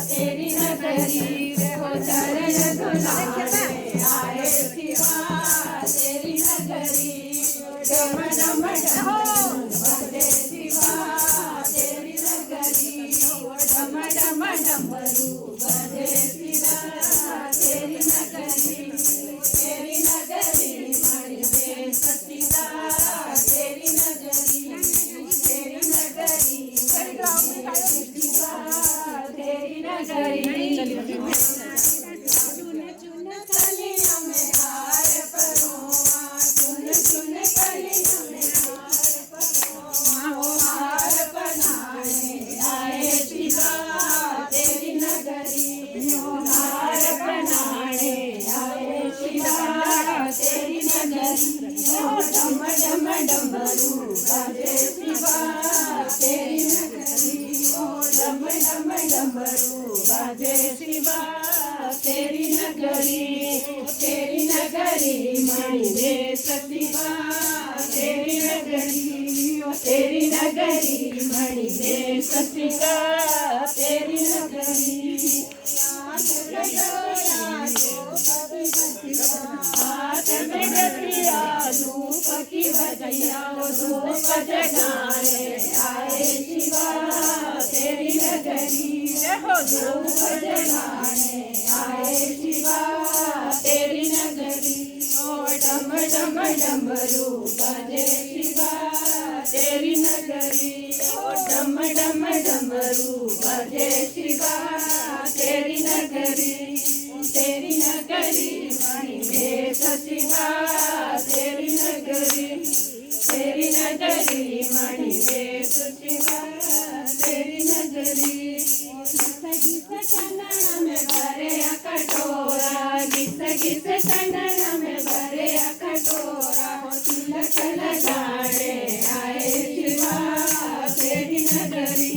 तेरी नगरी हो चरण धुलाए आए शिवा तेरी नगरी डम डम डम बजे शिवा तेरी नगरी डम डम डमरू बजे शिवा तेरी नगरी मणि में सतीदा तेरी नगरी तेरी नगरी चुन चुन कलियों में हार परोआ चुन चुन कलियों में हार परोआ वो हार बनाने आए शिवा तेरी नगरी हार बनाने आए शिवा तेरी नगरी डम डम डमरू बजे शिवा तेरी नगरी डम डम डमरू बजे शिवा तेरी नगरी मणि में सतीवा तेरी नगरी मणि में सतीवा तेरी नगरी हाथ में गतिया धूप की बजैया धूप जगाने आए शिवा तेरी नगरी धूप जगाने आए शिवा तेरी नगरी डम डम डमरू बजे शिवा तेरी नगरी डम डम डमरू बजे शिवा तेरी नगरी मणि में सतीवा तेरी नगरी मणि में सतीवा तेरी नगरी घिस चंदन में भरे कटोरा घिस चंदन में भरे कटोरा तिलक लगाने आए शिवा तेरी नगरी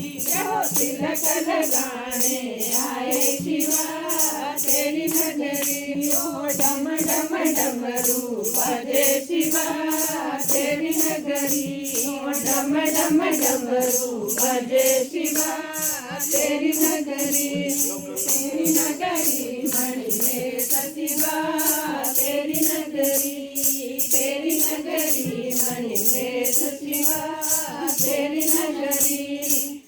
तिलक लगाने आए शिवा तेरी नगरी डम डम डमरू बजे शिवा तेरी नगरी डम डम डमरू बजे शिवा तेरी नगरी मणि में सतीवा तेरी नगरी मणि में सतीवा तेरी नगरी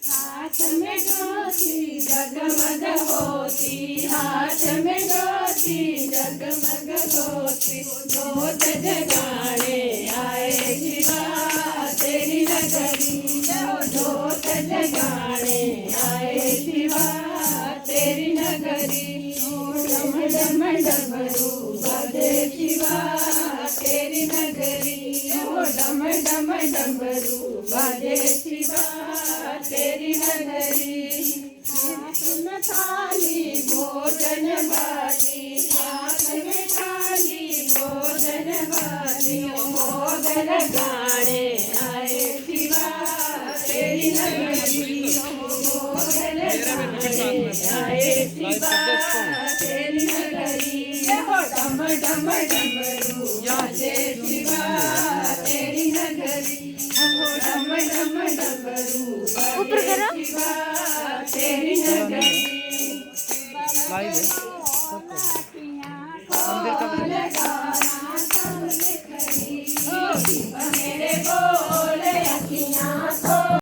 हाथ में डोसी जगमग होती हाथ में डोसी जगमग होती जोत जगाने आए शिवा तेरी नगरी जोत जगाने आए शिवा तेरी नगरी डम डम डमरू बजे शिवा तेरी नगरी डम डम डमरू बजे शिवा तेरी नगरी हाथ में थाली भोजन वाली हाथ में थाली भोजन वाली भोग लगाने आए शिवा तेरी नगरी भोग लगाने आए शिवा तेरी नगरी डम डम डमरू बजे शिवा तेरी नगरी डम डम डमरू बजे शिवा तेरी